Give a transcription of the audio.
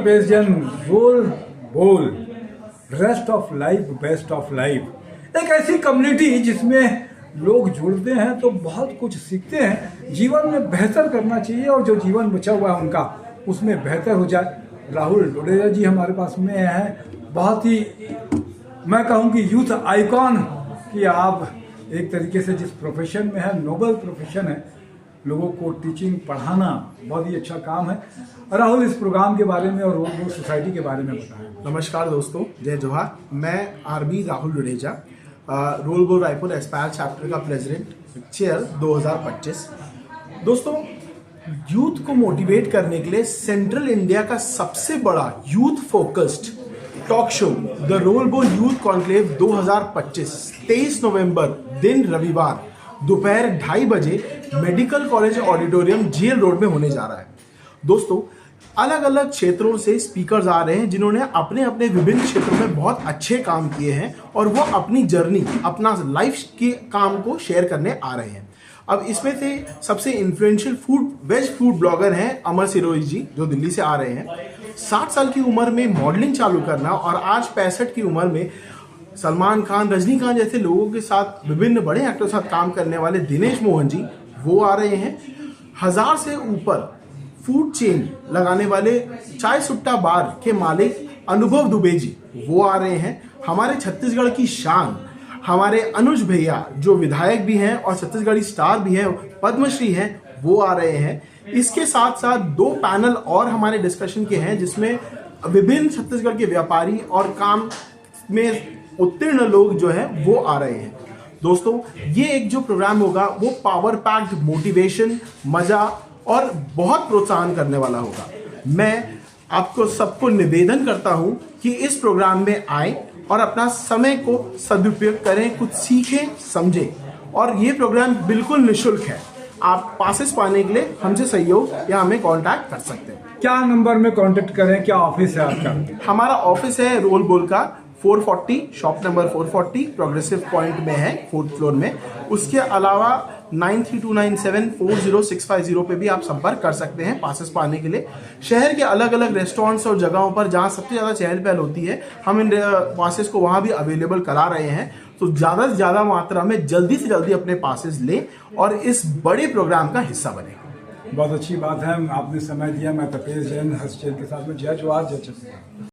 Tapesh Jain, role बोल, rest of life best of life, एक ऐसी कम्युनिटी जिसमें लोग जुड़ते हैं तो बहुत कुछ सीखते हैं, जीवन में बेहतर करना चाहिए और जो जीवन बचा हुआ है उनका उसमें बेहतर हो जाए। राहुल डोडेजा जी हमारे पास में हैं, बहुत ही मैं कहूँ कि यूथ आइकॉन कि आप एक तरीके से जिस प्रोफेशन में है, नोबल प्रोफेशन है, लोगों को टीचिंग पढ़ाना बहुत ही अच्छा काम है। राहुल, इस प्रोग्राम के बारे में और रोल बोल सोसाइटी के बारे में बताएं। नमस्कार दोस्तों, जय जोहार। मैं आरबी राहुल डोडेजा, रोल बोल रायपुर एस्पायर चैप्टर का प्रेसिडेंट, चेयर 2025। दोस्तों, यूथ को मोटिवेट करने के लिए सेंट्रल इंडिया का सबसे बड़ा youth focused talk show the role बोल यूथ कॉन्क्लेव 2025 23 नवंबर दिन रविवार दोपहर 2:30 बजे medical college auditorium jail road में होने जा रहा है। दोस्तों, अलग अलग क्षेत्रों से स्पीकर्स आ रहे हैं जिन्होंने अपने अपने विभिन्न क्षेत्रों में बहुत अच्छे काम किए हैं और वो अपनी जर्नी, अपना लाइफ के काम को शेयर करने आ रहे हैं। अब इसमें से सबसे इन्फ्लुएंशियल वेज फूड ब्लॉगर हैं अमर सिरोही जी, जो दिल्ली से आ रहे हैं। 60 साल की उम्र में मॉडलिंग चालू करना और आज 65 की उम्र में सलमान खान, रजनीकांत जैसे लोगों के साथ, विभिन्न बड़े एक्टरों के साथ काम करने वाले दिनेश मोहन जी, वो आ रहे हैं। 1000 से ऊपर फूड चेन लगाने वाले चाय सुट्टा बार के मालिक अनुभव दुबे जी, वो आ रहे हैं। हमारे छत्तीसगढ़ की शान हमारे अनुज भैया, जो विधायक भी हैं और छत्तीसगढ़ी स्टार भी हैं, पद्मश्री हैं, वो आ रहे हैं। इसके साथ साथ 2 पैनल और हमारे डिस्कशन के हैं जिसमें विभिन्न छत्तीसगढ़ के व्यापारी और काम में उत्तीर्ण लोग जो है वो आ रहे हैं। दोस्तों, ये एक जो प्रोग्राम होगा वो पावर पैक्ड मोटिवेशन, मजा और बहुत प्रोत्साहन करने वाला होगा। मैं आपको सबको निवेदन करता हूं कि इस प्रोग्राम में आएं और अपना समय को सदुपयोग करें, कुछ सीखें, समझें। और ये प्रोग्राम बिल्कुल निःशुल्क है। आप पासेस पाने के लिए हमसे सहयोग या हमें कांटेक्ट कर सकते हैं। क्या नंबर में कांटेक्ट करें, क्या ऑफिस है आपका? हमारा ऑफिस है रोल बोल का 440, शॉप नंबर 440 प्रोग्रेसिव पॉइंट में है, 4th फ्लोर में। उसके अलावा 9329740650 पे भी आप संपर्क कर सकते हैं पासेस पाने के लिए। शहर के अलग अलग रेस्टोरेंट्स और जगहों पर जहां सबसे ज़्यादा चहल पहल होती है, हम इन पासेस को वहां भी अवेलेबल करा रहे हैं। तो ज़्यादा से ज़्यादा मात्रा में जल्दी से जल्दी अपने पासेस लें और इस बड़े प्रोग्राम का हिस्सा बने। बहुत अच्छी बात है, आपने समय दिया। मैं तपेश जैन हर्षचंद के साथ में, जय जोहार, जय छत्तीसगढ़।